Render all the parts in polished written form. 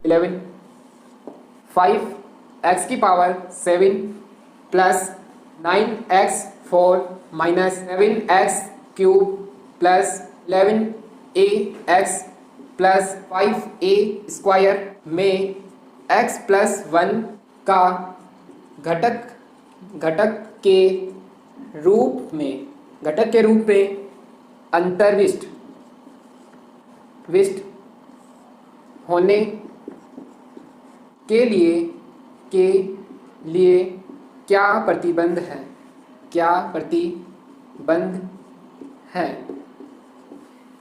11, 5 x की power 7 plus 9x4 minus 7x cube plus 11ax plus 5a square में x plus 1 का घटक के रूप में अंतर्विष्ट होने के लिए क्या प्रतिबंध है।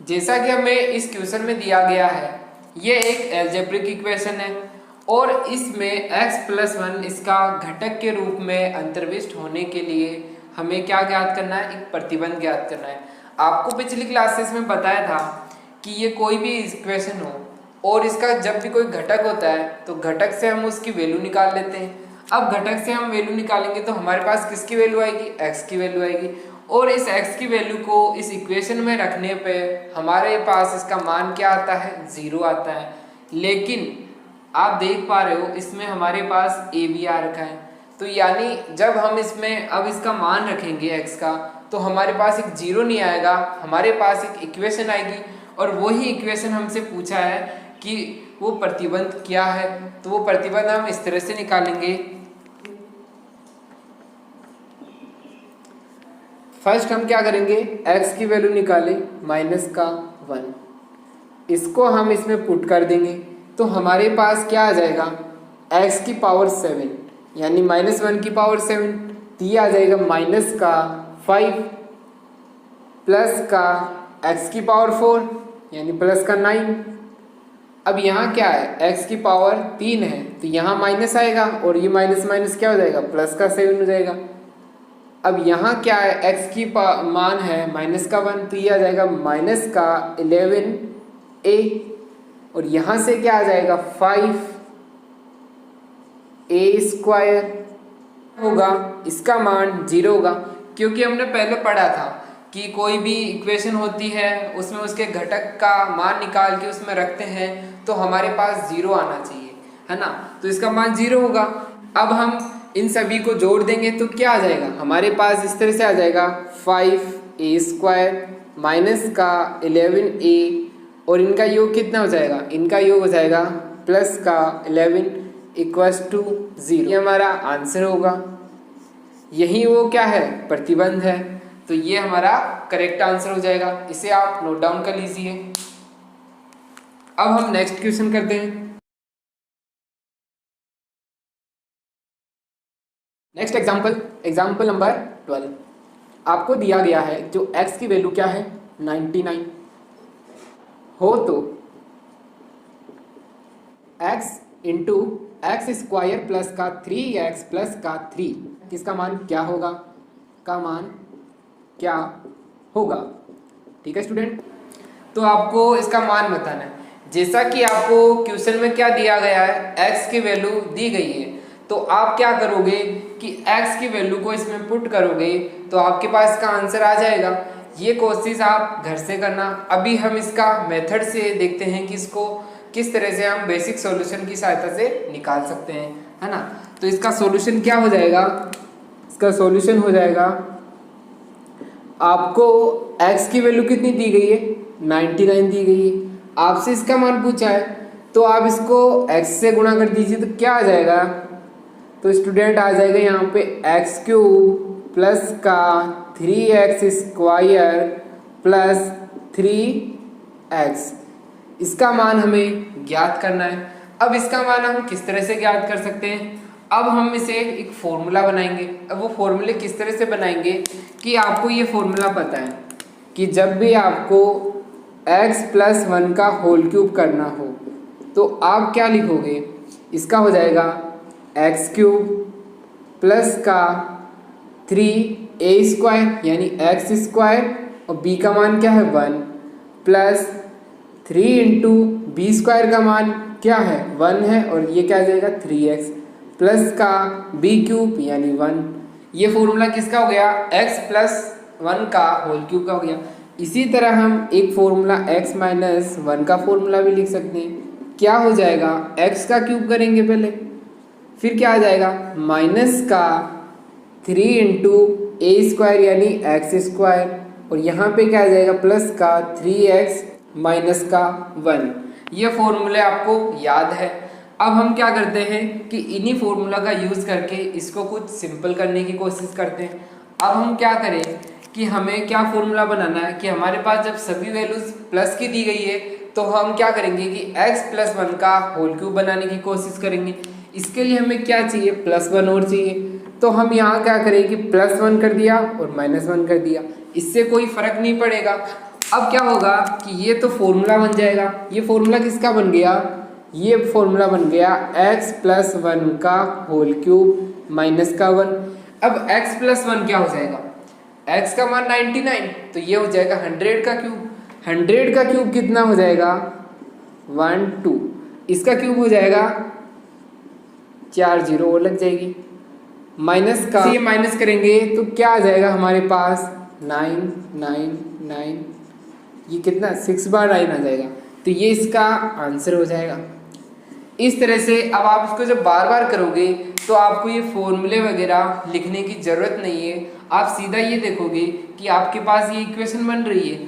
जैसा कि हमें इस क्वेश्चन में दिया गया है, ये एक एल्जेब्रिक इक्वेशन है और इसमें x प्लस 1 इसका घटक के रूप में अंतर्विष्ट होने के लिए हमें क्या ज्ञात करना है, एक प्रतिबंध ज्ञात करना है। आपको पिछली क्लासेस में बताया था कि ये कोई भी इक्वेशन हो और इसका जब भी कोई घटक होता है तो घटक से हम उसकी वैल्यू निकाल लेते हैं। अब घटक से हम वैल्यू निकालेंगे तो हमारे पास किसकी वैल्यू आएगी, x की वैल्यू आएगी और इस x की वैल्यू को इस इक्वेशन में रखने पे हमारे पास इसका मान क्या आता है, 0 आता है। लेकिन आप देख पा रहे हो इसमें हमारे पास a भी आ रखा है, तो यानी जब हम इसमें अब इसका मान रखेंगे x का तो हमारे पास एक 0 नहीं आएगा, हमारे पास एक इक्वेशन आएगी और वही इक्वेशन हमसे पूछा है कि वो प्रतिबंध क्या है। तो वो प्रतिबंध हम इस तरह से निकालेंगे। फर्स्ट हम क्या करेंगे, x की वैल्यू निकालें -1, इसको हम इसमें पुट कर देंगे तो हमारे पास क्या आ जाएगा, x की पावर 7 यानी -1 की पावर 7, तो ये आ जाएगा -5 प्लस का x की पावर 4 यानी प्लस का 9। अब यहाँ क्या है, x की पावर 3 है तो यहाँ माइनस आएगा और ये माइनस माइनस क्या हो जाएगा, प्लस का 7 हो जाएगा। अब यहाँ क्या है, x की मान है -1 तो ये आ जाएगा -11a और यहाँ से क्या आ जाएगा 5a स्क्वायर होगा, इसका मान 0 होगा क्योंकि हमने पहले पढ़ा था कि कोई भी इक्वेशन होती है उसमें उसके घटक का मान निकाल के उसमें रखते हैं तो हमारे पास 0 आना चाहिए, है ना। तो इसका मान 0 होगा। अब हम इन सभी को जोड़ देंगे तो क्या आ जाएगा, हमारे पास इस तरह से आ जाएगा 5a स्क्वायर माइनस का 11a और इनका योग कितना हो जाएगा, इनका योग हो जाएगा प्लस का 11 इक्वल्स टू 0। ये हमारा आंसर होगा, यही वो क्या है, प्रतिबंध है। तो ये हमारा करेक्ट आंसर हो जाएगा, इसे आप नोट डाउन कर लीजिए। अब हम नेक्स्ट क्वेश्चन करते हैं। Next example number 12। आपको दिया गया है जो x की वैल्यू क्या है, 99 हो तो x into x square plus का 3x प्लस का 3 किसका मान क्या होगा, का मान क्या होगा। ठीक है स्टूडेंट, तो आपको इसका मान बताना है। जैसा कि आपको क्वेश्चन में क्या दिया गया है, x की वैल्यू दी गई है तो आप क्या करोगे कि x की वैल्यू को इसमें पुट करोगे तो आपके पास इसका आंसर आ जाएगा। ये कोशिश आप घर से करना। अभी हम इसका मेथड से देखते हैं कि इसको किस तरह से हम बेसिक सॉल्यूशन की सहायता से निकाल सकते हैं, है ना। तो इसका सॉल्यूशन क्या हो जाएगा, इसका सॉल्यूशन हो जाएगा, आपको x की वैल्यू कितनी दी गई है, 99 दी गई है। आपसे इसका मान पूछा है तो आप इसको x से गुणा कर दीजिए तो क्या आ जाएगा, तो स्टूडेंट आ जाएगा यहाँ पे x क्यूब प्लस का 3x स्क्वायर प्लस 3x, इसका मान हमें ज्ञात करना है। अब इसका मान हम किस तरह से ज्ञात कर सकते हैं, अब हम इसे एक फॉर्मूला बनाएंगे। अब वो फॉर्मूले किस तरह से बनाएंगे कि आपको ये फॉर्मूला पता है कि जब भी आपको x प्लस 1 का होल क्यूब करना हो तो आप क्या लिखोगे, इसका हो जाएगा x क्यूब प्लस का 3a स्क्वायर यानी x स्क्वायर और b का मान क्या है 1 प्लस 3 इंटू बी स्क्वायर का मान क्या है 1 है और ये क्या आ जाएगा 3x प्लस का b क्यूब यानी 1। ये फॉर्मूला किसका हो गया, x प्लस 1 का होल क्यूब का हो गया। इसी तरह हम एक फॉर्मूला x माइनस 1 का फॉर्मूला भी लिख सकते हैं क्या हो जाएगा, x का क्यूब करेंगे पहले, फिर क्या आ जाएगा माइनस का 3 इंटू ए स्क्वायर यानी एक्स स्क्वायर, और यहाँ पे क्या आ जाएगा प्लस का 3x माइनस का 1। ये फॉर्मूले आपको याद है। अब हम क्या करते हैं कि इन्हीं फॉर्मूला का यूज़ करके इसको कुछ सिंपल करने की कोशिश करते हैं। अब हम क्या करें कि हमें क्या फॉर्मूला बनाना है कि हमारे पास जब सभी वैल्यूज प्लस की दी गई है तो हम क्या करेंगे कि x प्लस 1 का होल क्यूब बनाने की कोशिश करेंगे। इसके लिए हमें क्या चाहिए, प्लस 1 और चाहिए। तो हम यहाँ क्या करें कि प्लस 1 कर दिया और माइनस 1 कर दिया, इससे कोई फर्क नहीं पड़ेगा। अब क्या होगा कि ये तो फॉर्मूला बन जाएगा। ये फॉर्मूला किसका बन गया, ये फॉर्मूला बन गया x प्लस 1 का होल क्यूब माइनस का 1। अब x प्लस 1 क्या हो जाएगा, x का मान 99, तो ये हो जाएगा 100 का क्यूब। 100 का क्यूब कितना हो जाएगा 1 2, इसका क्यूब हो जाएगा 4 0 और लग जाएगी, माइनस का ये माइनस करेंगे तो क्या आ जाएगा हमारे पास 9 9 9, ये कितना 6 बार 9 आ जाएगा, तो ये इसका आंसर हो जाएगा। इस तरह से अब आप इसको जब बार बार करोगे तो आपको ये फॉर्मूले वगैरह लिखने की ज़रूरत नहीं है। आप सीधा ये देखोगे कि आपके पास ये इक्वेशन बन रही है।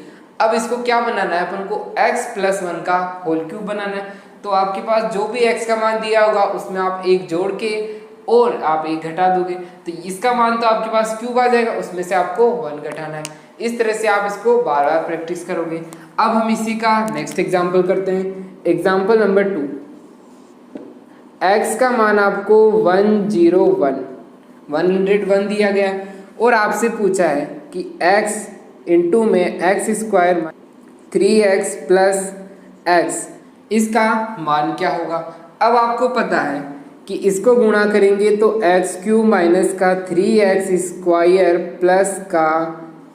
अब इसको क्या बनाना है, अपन को x प्लस 1 का होल क्यूब बनाना है। तो आपके पास जो भी x का मान दिया होगा उसमें आप एक जोड़ के और आप एक घटा दोगे, तो इसका मान तो आपके पास क्यूब आ जाएगा, उसमें से आपको 1 घटाना है। इस तरह से आप इसको बार बार प्रैक्टिस करोगे। अब हम इसी का नेक्स्ट एग्जाम्पल करते हैं। एग्जाम्पल नंबर 2, x का मान आपको 101 दिया गया और आपसे पूछा है कि x इंटू में x square 3x plus x, इसका मान क्या होगा। अब आपको पता है कि इसको गुणा करेंगे तो एक्स क्यूब माइनस का 3x स्क्वायर प्लस का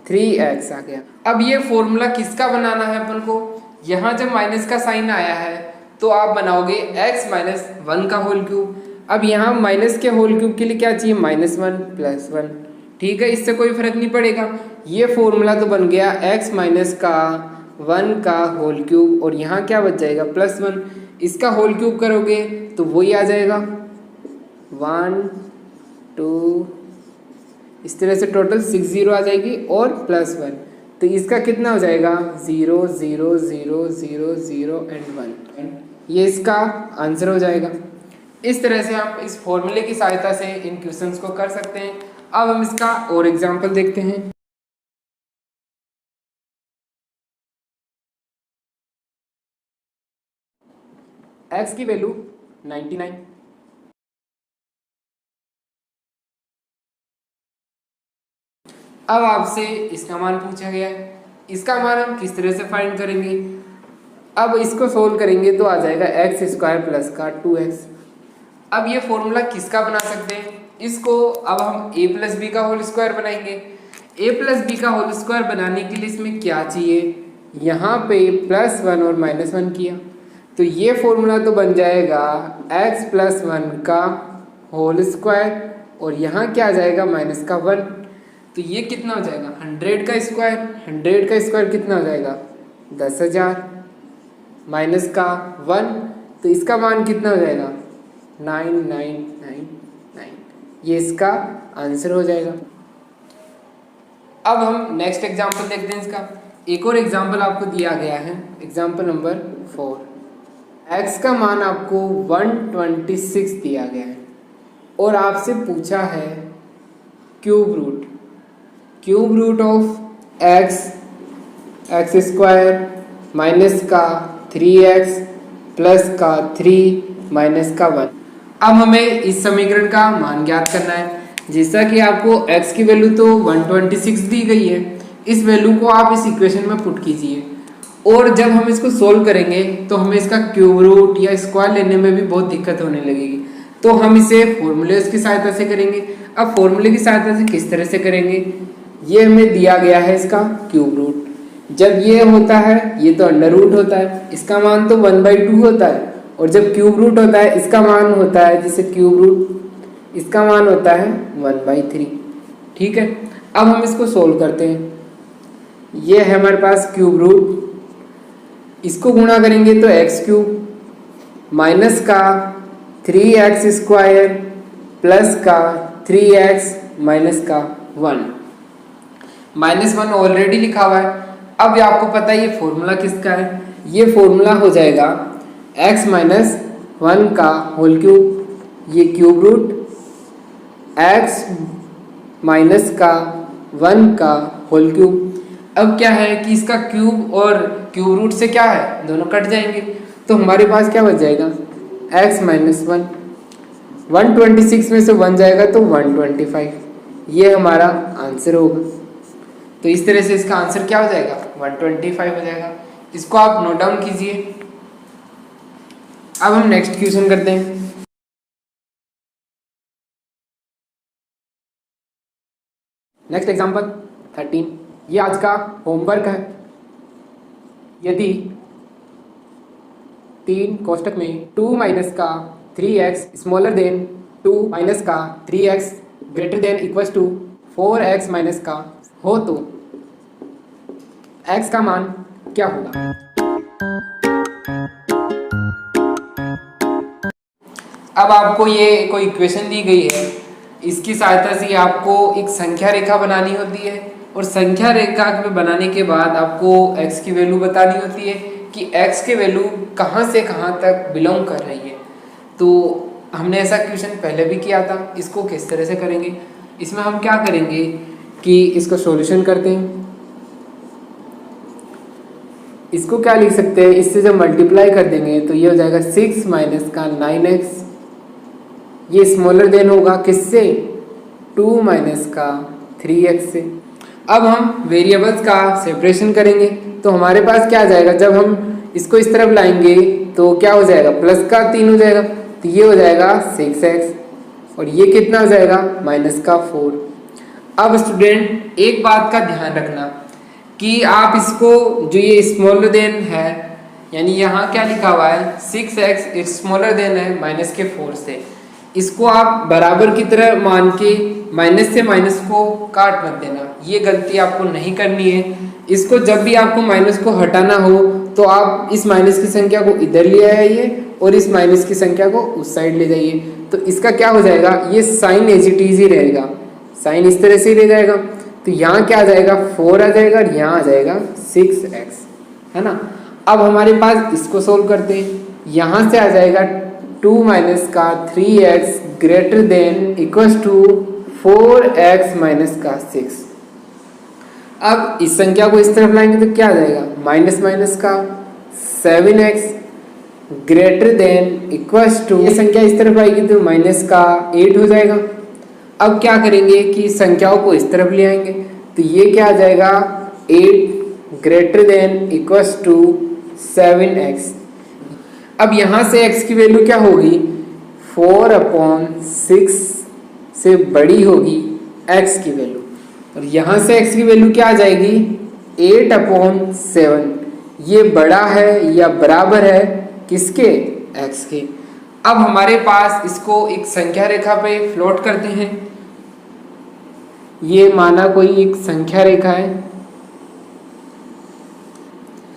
3x आ गया। अब ये फॉर्मूला किसका बनाना है अपन को, यहाँ जब माइनस का साइन आया है तो आप बनाओगे x माइनस 1 का होल क्यूब। अब यहाँ माइनस के होल क्यूब के लिए क्या चाहिए, -1 प्लस 1, ठीक है, इससे कोई फर्क नहीं पड़ेगा। ये फॉर्मूला तो बन गया x माइनस का 1 का होल क्यूब, और यहाँ क्या बच जाएगा +1, इसका होल क्यूब करोगे तो वही आ जाएगा 1 2, इस तरह से टोटल 6 0 आ जाएगी और +1, तो इसका कितना हो जाएगा 0 0 0 0 0 एंड 1, ये इसका आंसर हो जाएगा। इस तरह से आप इस फॉर्मूले की सहायता से इन क्वेश्चंस को कर सकते हैं। अब हम इसका और एग्जांपल देखते हैं। x की वैल्यू 99, अब आपसे इसका मान पूछा गया है। इसका मान हम किस तरह से फाइंड करेंगे, अब इसको सोल्व करेंगे तो आ जाएगा एक्स स्क्वायर प्लस का 2x। अब ये फॉर्मूला किसका बना सकते हैं, इसको अब हम a प्लस बी का होल स्क्वायर बनाएंगे। a प्लस बी का होल स्क्वायर बनाने के लिए इसमें क्या चाहिए, यहाँ पे +1 और -1 किया, तो ये फॉर्मूला तो बन जाएगा x प्लस 1 का होल स्क्वायर, और यहाँ क्या आ जाएगा माइनस का 1, तो ये कितना हो जाएगा 100 का स्क्वायर। 100 का स्क्वायर कितना हो जाएगा 10,000 माइनस का 1, तो इसका मान कितना हो जाएगा 9999, ये इसका आंसर हो जाएगा। अब हम नेक्स्ट एग्जांपल देखते हैं। इसका एक और एग्जांपल आपको दिया गया है, एग्जांपल नंबर 4। x का मान आपको 126 दिया गया है और आपसे पूछा है cube root of x square minus का 3x प्लस का 3 माइनस का 1। अब हमें इस समीकरण का मान ज्ञात करना है। जैसा कि आपको x की वैल्यू तो 126 दी गई है, इस वैल्यू को आप इस इक्वेशन में पुट कीजिए, और जब हम इसको सोल्व करेंगे तो हमें इसका क्यूब रूट या स्क्वायर लेने में भी बहुत दिक्कत होने लगेगी, तो हम इसे फॉर्मूले की सहायता से करेंगे। अब फॉर्मूले की सहायता से किस तरह से करेंगे, ये हमें दिया गया है इसका क्यूब रूट, जब ये होता है ये तो अंडर रूट होता है, इसका मान तो 1/2 होता है, और जब क्यूब रूट होता है इसका मान होता है, जैसे क्यूब रूट इसका मान होता है 1/3, ठीक है। अब हम इसको सोल्व करते हैं। ये है हमारे पास क्यूब रूट, इसको गुणा करेंगे तो x क्यूब माइनस का 3x² प्लस का 3x माइनस का 1। -1 ऑलरेडी लिखा हुआ है। अब ये आपको पता है ये फॉर्मूला किसका है, ये फॉर्मूला हो जाएगा x माइनस 1 का होल क्यूब, ये क्यूब रूट x माइनस का 1 का होल क्यूब। अब क्या है कि इसका क्यूब और क्यूब रूट से क्या है, दोनों कट जाएंगे, तो हमारे पास क्या बच जाएगा x माइनस 1। 126 में से 1 जाएगा तो 125, ये हमारा आंसर होगा। तो इस तरह से इसका आंसर क्या हो जाएगा 125 हो जाएगा। इसको आप नोट डाउन कीजिए। अब हम नेक्स्ट क्वेश्चन करते हैं। नेक्स्ट एग्जांपल 13, ये आज का होमवर्क है। यदि 3 कोष्टक में 2 माइनस का 3x स्मॉलर देन 2 माइनस का 3x greater than equals to 4x minus का हो तो x का मान क्या होगा। अब आपको ये कोई इक्वेशन दी गई है, इसकी सहायता से आपको एक संख्या रेखा बनानी होती है और संख्या रेखा बनाने के बाद आपको x की वैल्यू बतानी होती है कि x की वैल्यू कहाँ से कहाँ तक बिलोंग कर रही है। तो हमने ऐसा क्वेश्चन पहले भी किया था। इसको किस तरह से करेंगे, इसमें हम क्या करेंगे कि इसको सॉल्यूशन करते हैं। इसको क्या लिख सकते हैं, इससे जब मल्टीप्लाई कर देंगे तो ये हो जाएगा 6 माइनस का 9x, ये स्मॉलर देन होगा किससे 2 माइनस का 3x से। अब हम वेरिएबल्स का सेपरेशन करेंगे तो हमारे पास क्या आ जाएगा, जब हम इसको इस तरफ लाएंगे तो क्या हो जाएगा प्लस का 3 हो जाएगा, तो ये हो जाएगा 6x और ये कितना हो जाएगा माइनस का 4। अब स्टूडेंट एक बात का ध्यान रखना कि आप इसको जो ये स्मॉलर देन है, यानी यहाँ क्या लिखा हुआ है 6x स्मॉलर देन है माइनस के 4 से, इसको आप बराबर की तरह मान के माइनस से माइनस को काट मत देना, ये गलती आपको नहीं करनी है। इसको जब भी आपको माइनस को हटाना हो तो आप इस माइनस की संख्या को इधर ले आइए और इस माइनस की संख्या को उस साइड ले जाइए, तो इसका क्या हो जाएगा, ये साइन एज इट इज ही रहेगा, साइन इस तरह से ही रह जाएगा। तो यहाँ क्या आ जाएगा 4 आ जाएगा और यहाँ आ जाएगा 6x, है ना। अब हमारे पास इसको सोल्व करते हैं, यहाँ से आ जाएगा 2 माइनस का 3x greater than equals to 4x minus का 6। अब इस संख्या को इस तरफ लाएंगे तो क्या आ जाएगा माइनस माइनस का 7x greater than equals to, ये संख्या इस तरफ आएगी तो माइनस का 8 हो जाएगा। अब क्या करेंगे कि संख्याओं को इस तरफ ले आएंगे तो ये क्या आ जाएगा 8 greater than equals to 7x। अब यहाँ से x की वैल्यू क्या होगी 4/6 से बड़ी होगी x की वैल्यू, और यहाँ से x की वैल्यू क्या आ जाएगी 8/7, ये बड़ा है या बराबर है किसके x के। अब हमारे पास इसको एक संख्या रेखा पे प्लॉट करते हैं। ये माना कोई एक संख्या रेखा है,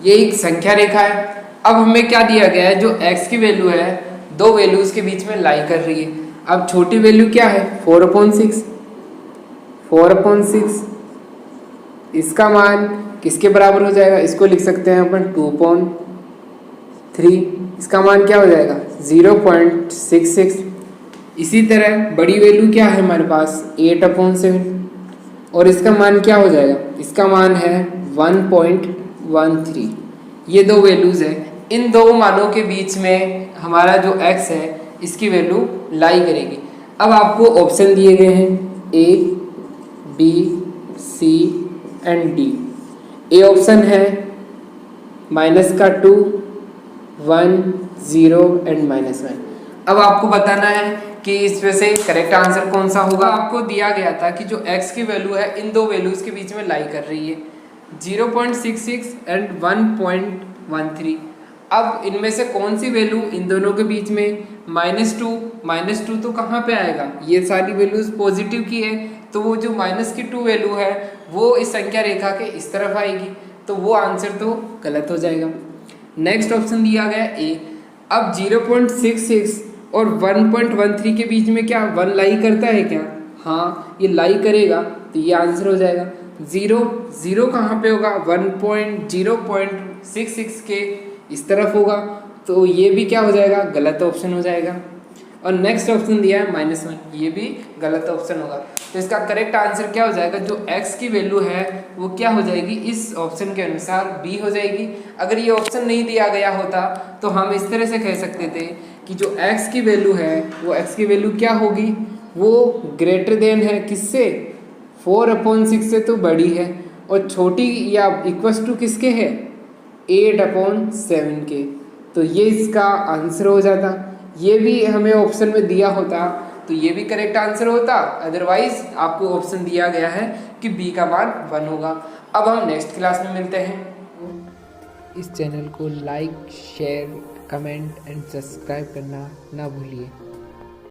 ये एक संख्या रेखा है। अब हमें क्या दिया गया है, जो x की वैल्यू है दो वैल्यूज के बीच में लाई कर रही है। अब छोटी वैल्यू क्या है 4/6, 4/6 इसका मान किसके बराबर हो जाएगा, इसको लिख सकते हैं अपन 2/3, इसका मान क्या हो जाएगा 0.66। इसी तरह बड़ी वैल्यू क्या है हमारे पास 8/7 और इसका मान क्या हो जाएगा, इसका मान है 1.13। ये दो वैल्यूज है, इन दो मानों के बीच में हमारा जो x है इसकी वैल्यू लाई करेगी। अब आपको ऑप्शन दिए गए हैं A, B, C and D। A option है -2, 1, 0 एंड -1। अब आपको बताना है कि इसमें से करेक्ट आंसर कौन सा होगा। आपको दिया गया था कि जो x की वैल्यू है इन दो वैल्यूज के बीच में लाई कर रही है 0.66 एंड 1.13। अब इनमें से कौन सी वैल्यू इन दोनों के बीच में -2 तो कहाँ पे आएगा, ये सारी वैल्यूज पॉजिटिव की है, तो वो जो -2 वैल्यू है वो इस संख्या रेखा के इस तरफ आएगी, तो वो आंसर तो गलत हो जाएगा। नेक्स्ट ऑप्शन दिया गया ए। अब 0.66 और 1.13 के बीच में क्या 1 लाई करता है क्या? हाँ, ये लाई करेगा तो ये आंसर हो जाएगा। जीरो कहाँ पे होगा? 0.66 के इस तरफ होगा, तो ये भी क्या हो जाएगा? गलत ऑप्शन हो जाएगा। और नेक्स्ट ऑप्शन दिया है -1, ये भी गलत ऑप्शन होगा। तो इसका करेक्ट आंसर क्या हो जाएगा? जो x की वैल्यू है वो क्या हो जाएगी? इस ऑप्शन के अनुसार बी हो जाएगी। अगर ये ऑप्शन नहीं दिया गया होता तो हम इस तरह से कह सकते थे कि जो x की वैल्यू है वो x की वैल्यू क्या होगी? वो ग्रेटर देन है किससे? 4/6 से तो बड़ी है, और छोटी या इक्वस टू किसके है? 8/7 के। तो ये इसका आंसर हो जाता। ये भी हमें ऑप्शन में दिया होता तो ये भी करेक्ट आंसर होता, अदरवाइज आपको ऑप्शन दिया गया है कि बी का मान 1 होगा। अब हम नेक्स्ट क्लास में मिलते हैं। इस चैनल को like, share, comment and subscribe करना ना भूलिए।